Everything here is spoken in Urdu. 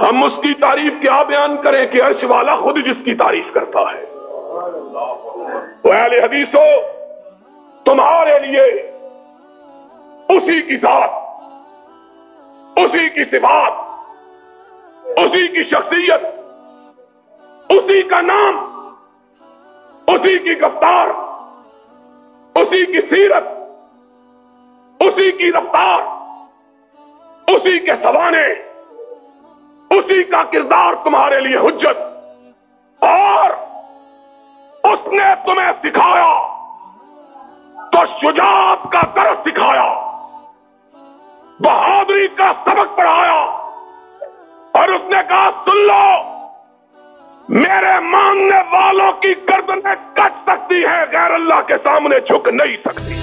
ہم اس کی تعریف کیا بیان کریں کہ عرش والا خود جس کی تعریف کرتا ہے۔ تو اہل حدیثو، تمہارے لیے اسی کی ذات، اسی کی صفات، اسی کی شخصیت، اسی کا نام، اسی کی گفتار، اسی کی سیرت، اسی کی رفتار، اسی کے سوانے، اسی کا کردار تمہارے لیے حجت، اور اس نے تمہیں سکھایا تو شجاعت کا درس سکھایا، بہادری کا سبق پڑھایا، اور اس نے کہا سن لو، میرے ماننے والوں کی گردنیں کٹ سکتی ہیں، غیر اللہ کے سامنے جھک نہیں سکتی۔